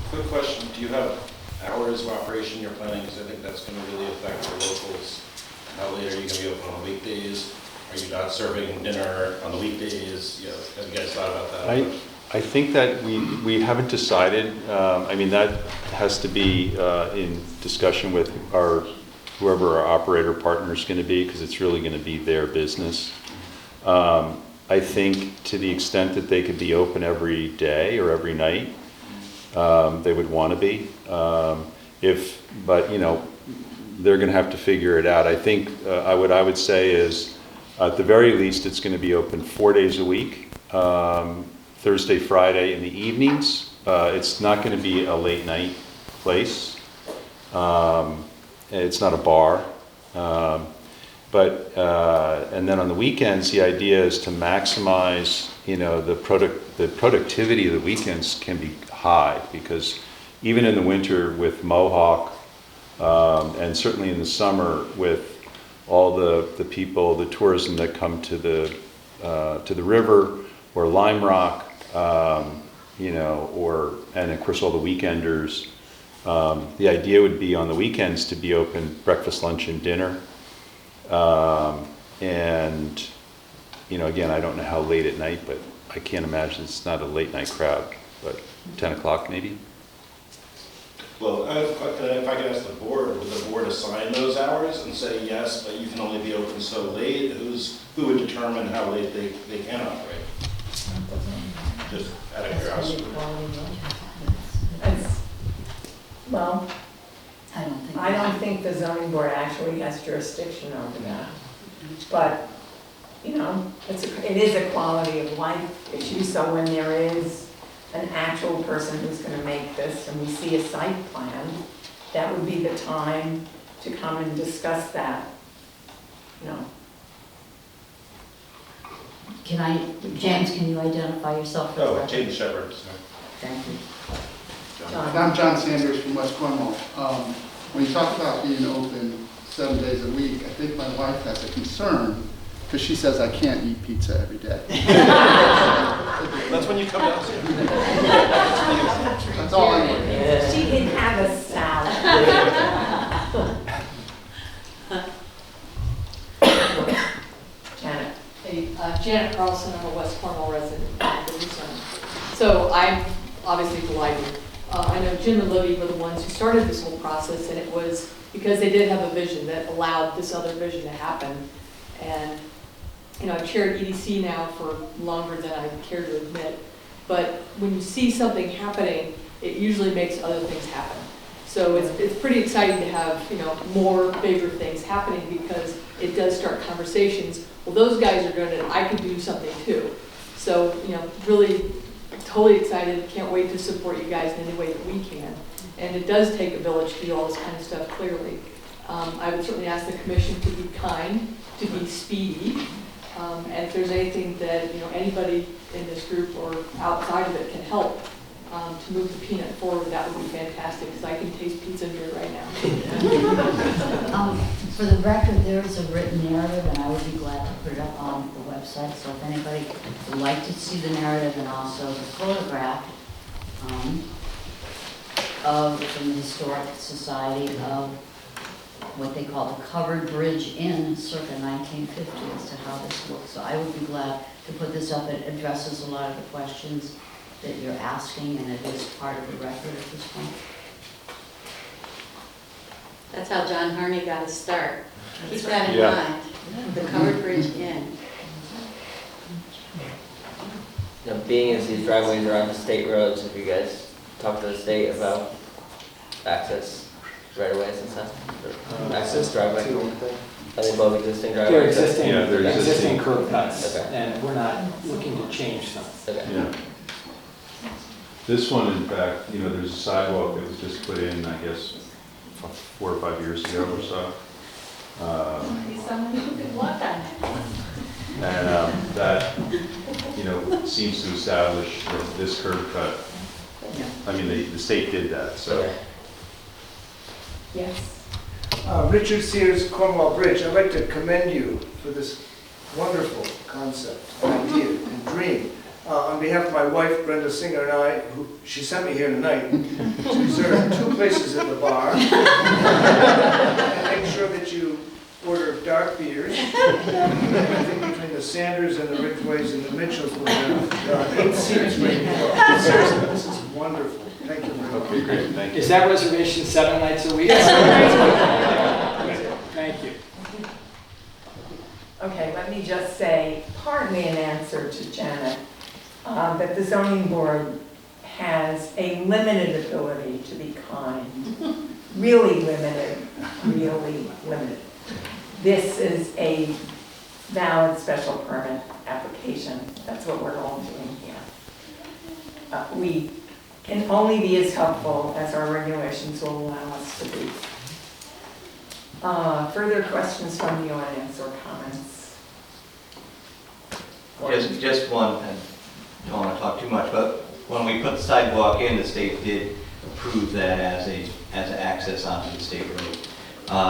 Speaker 14: Quick question, do you have hours of operation you're planning? Because I think that's going to really affect the locals. How late are you going to be open on weekdays? Are you not serving dinner on the weekdays? You know, have you guys thought about that?
Speaker 5: I think that we haven't decided. I mean, that has to be in discussion with whoever our operator partner is going to be, because it's really going to be their business. I think to the extent that they could be open every day or every night, they would want to be. But you know, they're going to have to figure it out. I think what I would say is, at the very least, it's going to be open 4 days a week. Thursday, Friday in the evenings. It's not going to be a late night place. It's not a bar. And then on the weekends, the idea is to maximize, you know, the productivity of the weekends can be high, because even in the winter with Mohawk, and certainly in the summer with all the people, the tourism that come to the river or Lime Rock, you know, and of course all the weekenders. The idea would be on the weekends to be open breakfast, lunch, and dinner. And, you know, again, I don't know how late at night, but I can't imagine it's not a late night crowd, but 10 o'clock maybe?
Speaker 14: Well, if I could ask the board, would the board assign those hours and say, yes, but you can only be open so late? Who would determine how late they can operate? Just out of curiosity.
Speaker 1: Well,
Speaker 2: I
Speaker 1: I don't think the zoning board actually has jurisdiction over that. But, you know, it is a quality of life issue, so when there is an actual person who's gonna make this and we see a site plan, that would be the time to come and discuss that, you know.
Speaker 2: James, can you identify yourself? for the
Speaker 14: Oh,
Speaker 2: record?
Speaker 14: James Shepherd.
Speaker 2: Thank you.
Speaker 15: I'm John Sanders from West Cornwall. When you talk about being open 7 days a week, I think my wife has a concern because she says I can't eat pizza every day.
Speaker 14: That's when you come downstairs.
Speaker 15: That's all I want.
Speaker 1: She can have a salad. Janet.
Speaker 16: Hey, Janet Carlson, I'm a West Cornwall resident. So I'm obviously delighted. I know Jim and Libby were the ones who started this whole process, and it was because they did have a vision that allowed this other vision to happen. And, you know, I've chaired EDC now for longer than I care to admit, but when you see something happening, it usually makes other things happen. So it's pretty exciting to have, you know, more bigger things happening because it does start conversations. Well, those guys are doing it, I can do something too. So, you know, really totally excited, can't wait to support you guys in any way that we can. And it does take a village to do all this kind of stuff, clearly. I would certainly ask the commission to be kind, to be speedy, and if there's anything that, you know, anybody in this group or outside of it can help to move the peanut forward, that would be fantastic, because I can taste pizza here right now.
Speaker 2: For the record, there is a written narrative, and I would be glad to put it up on the website. So if anybody would like to see the narrative and also the photograph from the Historic Society of what they call the Covered Bridge Inn circa 1950 as to how this looks. So I would be glad to put this up. It addresses a lot of the questions that you're asking, and it is part of the record at this point.
Speaker 6: That's how John Harney got his start. Keep that in
Speaker 5: Yeah.
Speaker 6: mind. The Covered Bridge Inn.
Speaker 3: You know, being as these driveways are on the state roads, have you guys talked to the state about access right-of-ways and stuff? Access driveway? Are they both existing
Speaker 4: They're
Speaker 3: driveways?
Speaker 4: existing,
Speaker 5: Yeah, they're
Speaker 4: existing curb cuts,
Speaker 3: Okay.
Speaker 4: and we're not looking to change them.
Speaker 3: Okay.
Speaker 5: Yeah. This one, in fact, you know, there's a sidewalk that was just put in, I guess, 4 or 5 years ago or so.
Speaker 6: Someone who could walk on it.
Speaker 5: And that, you know, seems to establish that this curb cut, I mean, the state did that, so.
Speaker 3: Okay.
Speaker 1: Yes.
Speaker 17: Richard Sears, Cornwall Bridge. I'd like to commend you for this wonderful concept, idea, and dream. On behalf of my wife, Brenda Singer, and I, she sent me here tonight to reserve 2 places at the bar and make sure that you order dark beers. I think between the Sanders and the Ridgeways and the Mitchells, we'll have 8 seats right now. Seriously, this is wonderful. Thank you very much.
Speaker 5: Okay, great, thank you.
Speaker 4: Is that reservation 7 nights a week?
Speaker 1: Yes.
Speaker 4: Thank you.
Speaker 1: Okay, let me just say, partly in answer to Janet, that the zoning board has a limited ability to be kind. Really limited, really limited. This is a valid special permit application. That's what we're all doing here. We can only be as helpful as our regulations will allow us to be. Further questions from the audience or comments?
Speaker 11: Just one, I don't want to talk too much, but when we put the sidewalk in, the state did approve that as access onto the state road.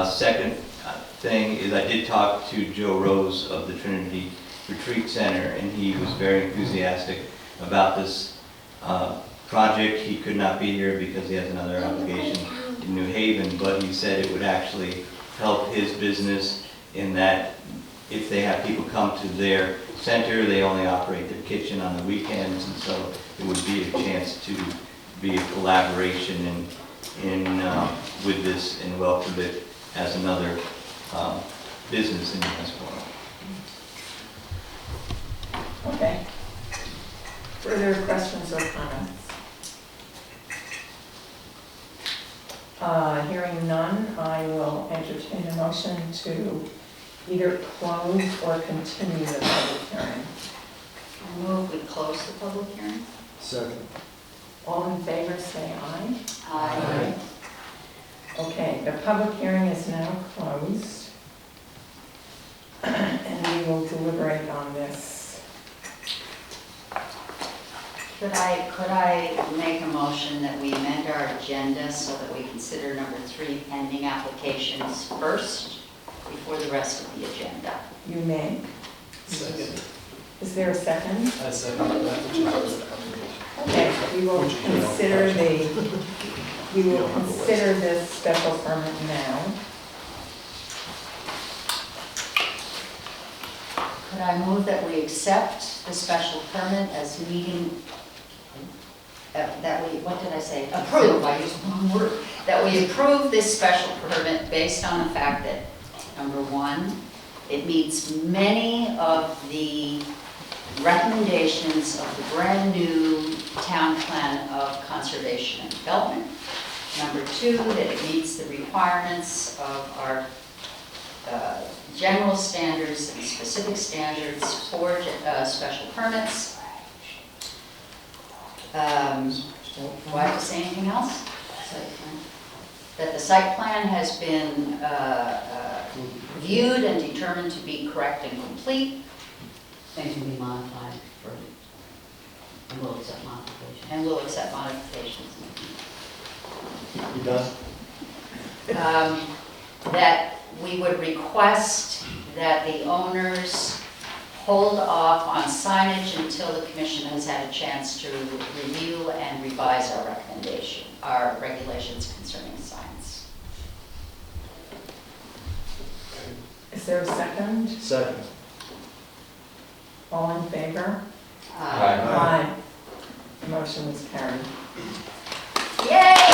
Speaker 11: Second thing is I did talk to Joe Rose of the Trinity Retreat Center, and he was very enthusiastic about this project. He could not be here because he has another obligation in New Haven, but he said it would actually help his business in that if they have people come to their center, they only operate their kitchen on the weekends, and so it would be a chance to be a collaboration with this and welcome it as another business in West Cornwall.
Speaker 1: Okay. Further questions or comments? Hearing none, I will entertain a motion to either close or continue the public hearing.
Speaker 6: I move we close the public hearing.
Speaker 9: Second.
Speaker 1: All in favor, say aye.
Speaker 6: Aye.
Speaker 1: Okay, the public hearing is now closed. And we will deliberate on this.
Speaker 6: Could I make a motion that we amend our agenda so that we consider number 3 pending applications first before the rest of the agenda?
Speaker 1: You may.
Speaker 7: Second.
Speaker 1: Is there a second?
Speaker 7: I second that.
Speaker 1: Okay, we will consider this special permit now.
Speaker 6: Could I move that we accept the special permit as meeting, what did I say? Approve, I used the wrong word. That we approve this special permit based on the fact that, number 1, it meets many of the recommendations of the brand-new town plan of conservation and development. Number 2, that it meets the requirements of our general standards and specific standards for special permits. Do I have to say anything else? That the site plan has been viewed and determined to be correct and complete.
Speaker 2: And can be modified for, and will accept modifications.
Speaker 6: And will accept modifications.
Speaker 9: You done?
Speaker 6: That we would request that the owners hold off on signage until the commission has had a chance to review and revise our regulations concerning signs.
Speaker 1: Is there a second?
Speaker 9: Second.
Speaker 1: All in favor?
Speaker 6: Aye.
Speaker 1: Aye. The motion is carried.
Speaker 6: Yay!